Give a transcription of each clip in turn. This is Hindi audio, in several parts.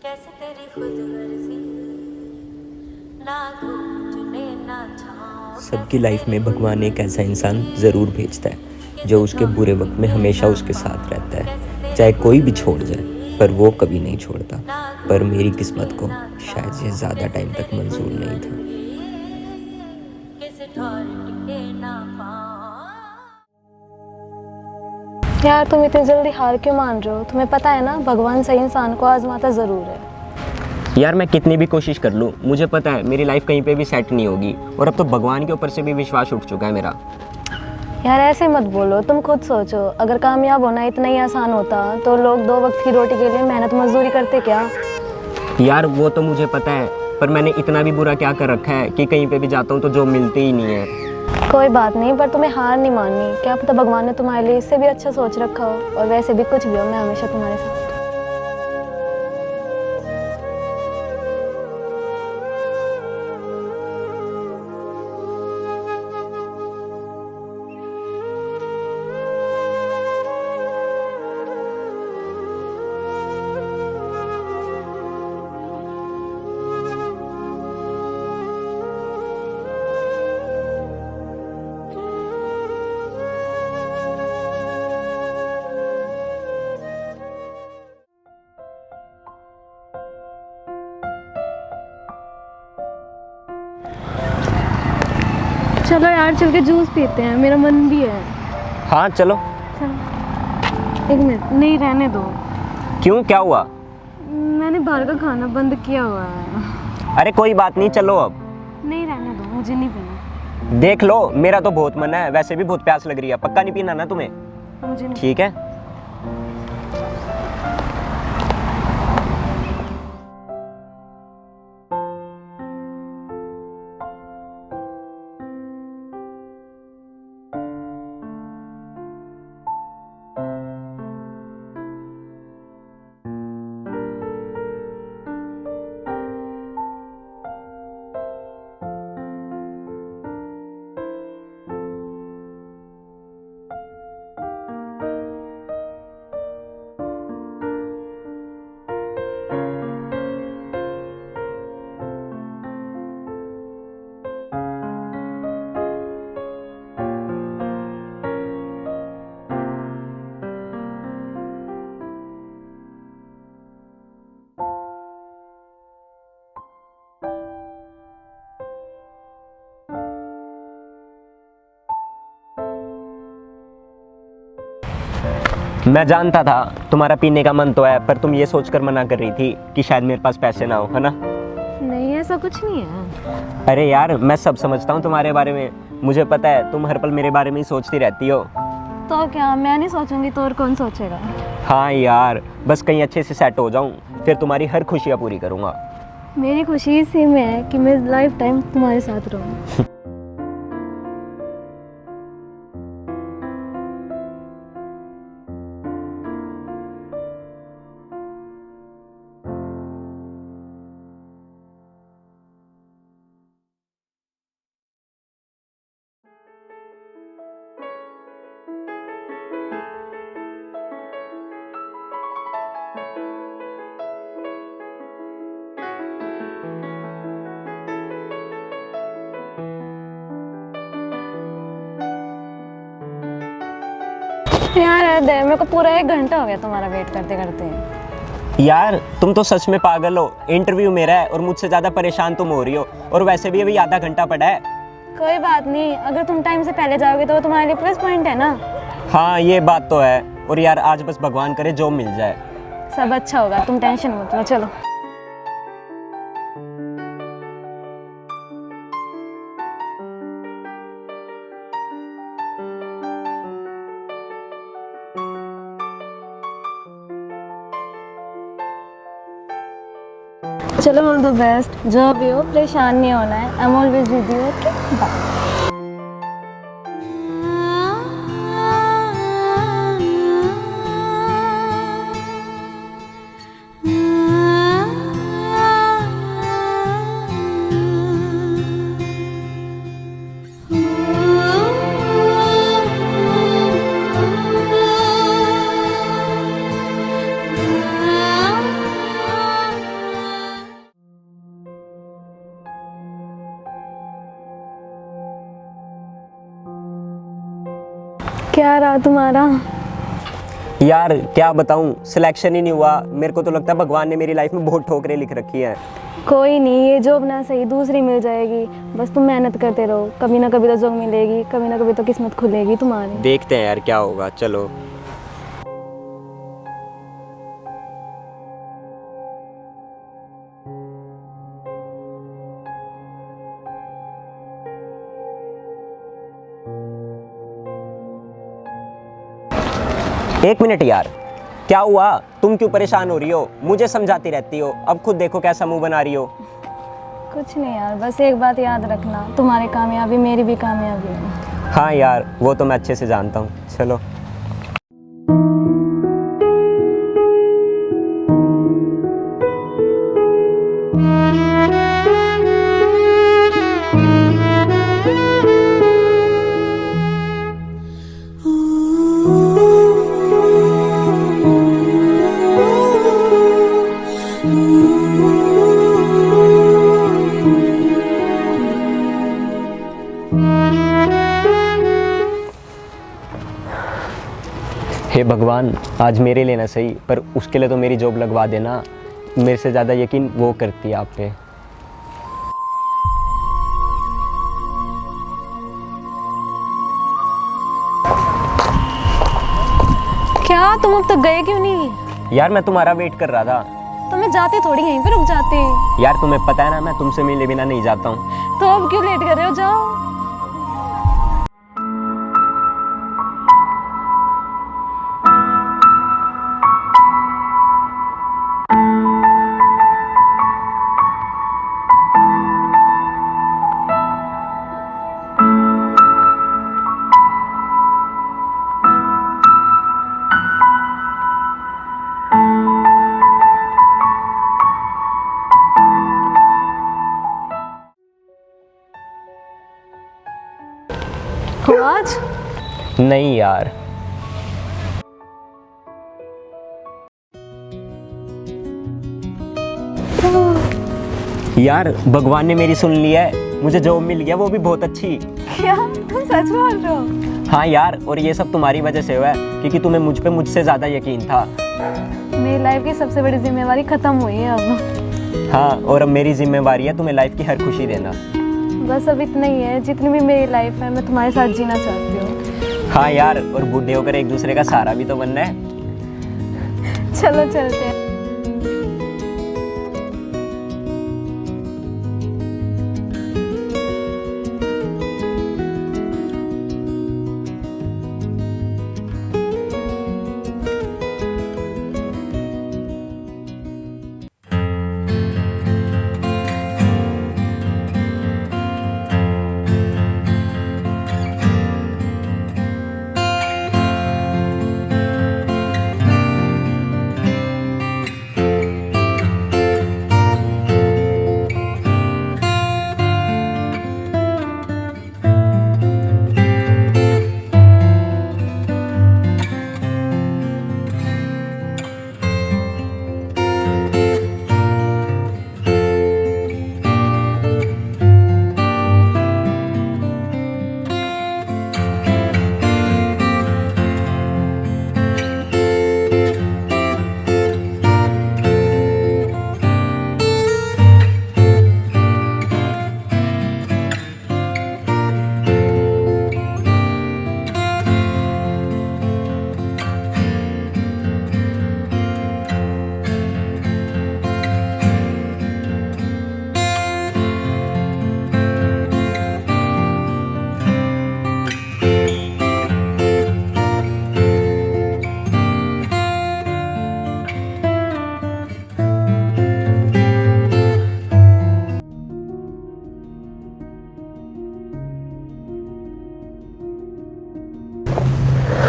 कैसे तेरी खुद गर्जी ना धूप चुने ना छाँव। सबकी लाइफ में भगवान एक ऐसा इंसान ज़रूर भेजता है जो उसके बुरे वक्त में हमेशा उसके साथ रहता है, चाहे कोई भी छोड़ जाए पर वो कभी नहीं छोड़ता। पर मेरी किस्मत को शायद ये ज़्यादा टाइम तक मंजूर नहीं था। किसे ठौर टिके ना पाँव। यार तुम इतनी जल्दी हार क्यों मान रहे हो? तुम्हें पता है ना, भगवान सही इंसान को आजमाता ज़रूर है। यार मैं कितनी भी कोशिश कर लूँ, मुझे पता है मेरी लाइफ कहीं पे भी सेट नहीं होगी और अब तो भगवान के ऊपर से भी विश्वास उठ चुका है मेरा। यार ऐसे मत बोलो, तुम खुद सोचो, अगर कामयाब होना इतना ही आसान होता तो लोग 2 वक्त की रोटी के लिए मेहनत मजदूरी करते क्या? यार वो तो मुझे पता है, पर मैंने इतना भी बुरा क्या कर रखा है कि कहीं पे भी जाता हूँ तो जॉब मिलती ही नहीं है। कोई बात नहीं, पर तुम्हें हार नहीं माननी। क्या पता भगवान ने तुम्हारे लिए इससे भी अच्छा सोच रखा हो। और वैसे भी कुछ भी हो, मैं हमेशा तुम्हारे साथ। चलो यार, चल के जूस पीते हैं, मेरा मन भी है। हाँ चलो। चलो 1 मिनट, नहीं रहने दो। क्यों, क्या हुआ? मैंने बाहर का खाना बंद किया हुआ है। अरे कोई बात नहीं, चलो अब। नहीं रहने दो, मुझे नहीं पीना। देख लो, मेरा तो बहुत मन है, वैसे भी बहुत प्यास लग रही है। पक्का नहीं पीना ना तुम्हें? मुझे नहीं। ठीक है। मैं जानता था तुम्हारा पीने का मन तो है, पर तुम ये सोचकर मना कर रही थी कि शायद मेरे पास पैसे ना हो, है ना? नहीं, ऐसा कुछ नहीं है। अरे यार मैं सब समझता हूँ तुम्हारे बारे में, मुझे पता है तुम हर पल मेरे बारे में ही सोचती रहती हो। तो क्या, मैं नहीं सोचूंगी तो और कौन सोचेगा? हाँ यार, बस कहीं अच्छे से सेट हो जाऊँ, फिर तुम्हारी हर खुशियाँ पूरी करूँगा। मेरी खुशी इसी में है कि मैं लाइफ टाइम तुम्हारे साथ रहूँ। यार हद है, मेरे को पूरा 1 घंटा हो गया तुम्हारा वेट करते करते। यार तुम तो सच में पागल हो, इंटरव्यू मेरा है और मुझसे ज़्यादा परेशान तुम हो रही हो, और वैसे भी अभी आधा घंटा पड़ा है। कोई बात नहीं, अगर तुम टाइम से पहले जाओगे तो वो तुम्हारे लिए प्लस पॉइंट है ना। हाँ ये बात तो है, और यार आज बस भगवान करे जॉब मिल जाए। सब अच्छा होगा, तुम टेंशन मत लो, चलो। चलो, ऑल द बेस्ट। जो भी हो परेशान नहीं होना है। I am always with you. Okay, bye. क्या रहा तुम्हारा? यार क्या बताऊं, सिलेक्शन ही नहीं हुआ। मेरे को तो लगता है भगवान ने मेरी लाइफ में बहुत ठोकरें लिख रखी हैं। कोई नहीं, ये जॉब ना सही दूसरी मिल जाएगी। बस तुम मेहनत करते रहो, कभी ना कभी तो जॉब मिलेगी, कभी ना कभी तो किस्मत खुलेगी तुम्हारी। देखते हैं यार क्या होगा, चलो। एक मिनट यार, क्या हुआ? तुम क्यों परेशान हो रही हो? मुझे समझाती रहती हो, अब खुद देखो कैसा मुंह बना रही हो। कुछ नहीं यार, बस एक बात याद रखना, तुम्हारी कामयाबी मेरी भी कामयाबी है। हाँ यार, वो तो मैं अच्छे से जानता हूँ। चलो। हे भगवान, आज मेरे लिए ना सही पर उसके लिए तो मेरी जॉब लगवा देना। मेरे से ज़्यादा यकीन वो करती है आप पे। क्या तुम अब तक गए क्यों नहीं? यार मैं तुम्हारा वेट कर रहा था। तो मैं जाती थोड़ी यहीं पे रुक जाती। यार तुम्हें पता है ना, मैं तुमसे मिले बिना नहीं जाता हूँ। तो अब क्यों लेट कर रहे हो? जाओ। आज नहीं यार, यार भगवान ने मेरी सुन ली है, मुझे जॉब मिल गया, वो भी बहुत अच्छी। क्या तुम सच बोल रहे हो? हाँ यार, और ये सब तुम्हारी वजह से हुआ है, क्योंकि तुम्हें मुझ पे मुझसे ज़्यादा यकीन था। मेरी लाइफ की सबसे बड़ी जिम्मेवारी खत्म हुई है अब। हाँ, और अब मेरी जिम्मेवारी है तुम्हें लाइफ की हर खुशी देना। बस अब इतना ही है, जितनी भी मेरी लाइफ है मैं तुम्हारे साथ जीना चाहती हूँ। हाँ यार, और बूढ़े होकर एक दूसरे का सहारा भी तो बनना है। चलो चलते हैं।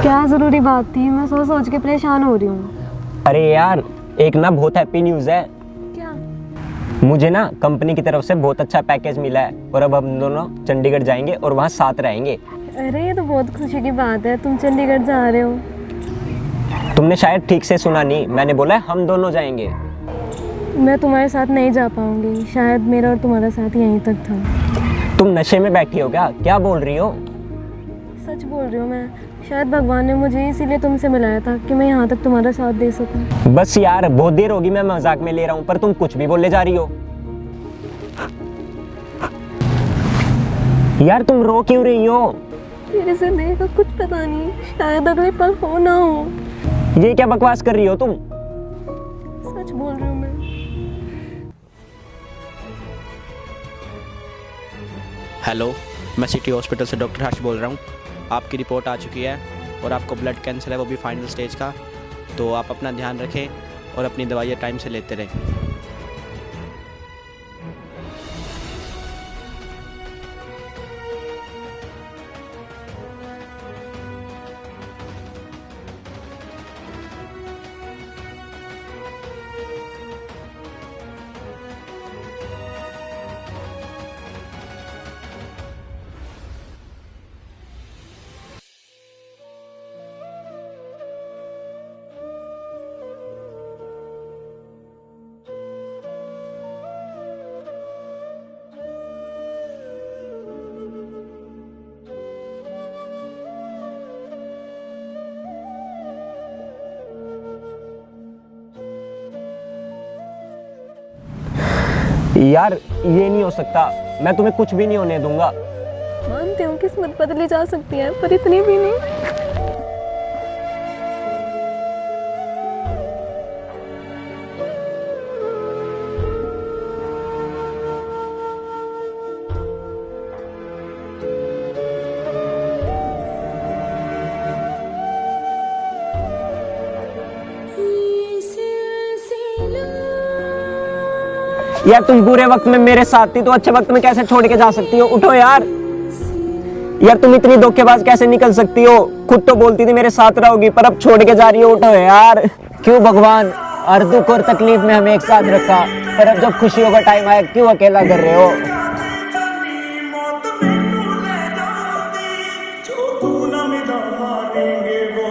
क्या ज़रूरी बात थी? मैं सोच सोच के परेशान हो रही हूँ। अरे यार, एक ना बहुत हैप्पी न्यूज़ है। क्या? मुझे ना कंपनी की तरफ से बहुत अच्छा पैकेज मिला है और अब हम दोनों चंडीगढ़ जाएंगे और वहाँ साथ रहेंगे। अरे ये तो बहुत खुशी की बात है, तुम चंडीगढ़ जा रहे हो। तुमने शायद ठीक से सुना नहीं, मैंने बोला है हम दोनों जाएंगे। मैं तुम्हारे साथ नहीं जा पाऊंगी, शायद मेरा और तुम्हारा साथ यहीं तक था। तुम नशे में बैठी हो क्या? क्या बोल रही हो? सच बोल रही हूँ मैं। शायद भगवान ने मुझे इसीलिए तुमसे मिलाया था कि मैं यहाँ तक तुम्हारा साथ दे सकूँ। बस यार, बहुत देर होगी, मैं मजाक में ले रहा हूँ, पर तुम कुछ भी बोले जा रही हो। यार तुम रो क्यों रही हो? तेरे से देख कर कुछ पता नहीं, शायद अगले पल हो ना हो। ये क्या बकवास कर रही हो तुम? सच बोल रही हूँ मैं। हेलो, मैं सिटी हॉस्पिटल से डॉक्टर हर्ष बोल रहा हूँ। आपकी रिपोर्ट आ चुकी है और आपको ब्लड कैंसर है, वो भी फाइनल स्टेज का। तो आप अपना ध्यान रखें और अपनी दवाइयाँ टाइम से लेते रहें। यार ये नहीं हो सकता, मैं तुम्हें कुछ भी नहीं होने दूंगा। मानती हूँ किस्मत बदली जा सकती है, पर इतनी भी नहीं। यार तुम बुरे वक्त में मेरे साथ थी, तो अच्छे वक्त में कैसे छोड़ के जा सकती हो? उठो यार। यार तुम इतनी धोखेबाज कैसे निकल सकती हो? खुद तो बोलती थी मेरे साथ रहोगी, पर अब छोड़ के जा रही हो। उठो यार। क्यों भगवान, हर दुख और तकलीफ में हमें एक साथ रखा, पर अब जब खुशियों का टाइम आया क्यों अकेला कर रहे हो? जो तू न मिला मानेंगे वो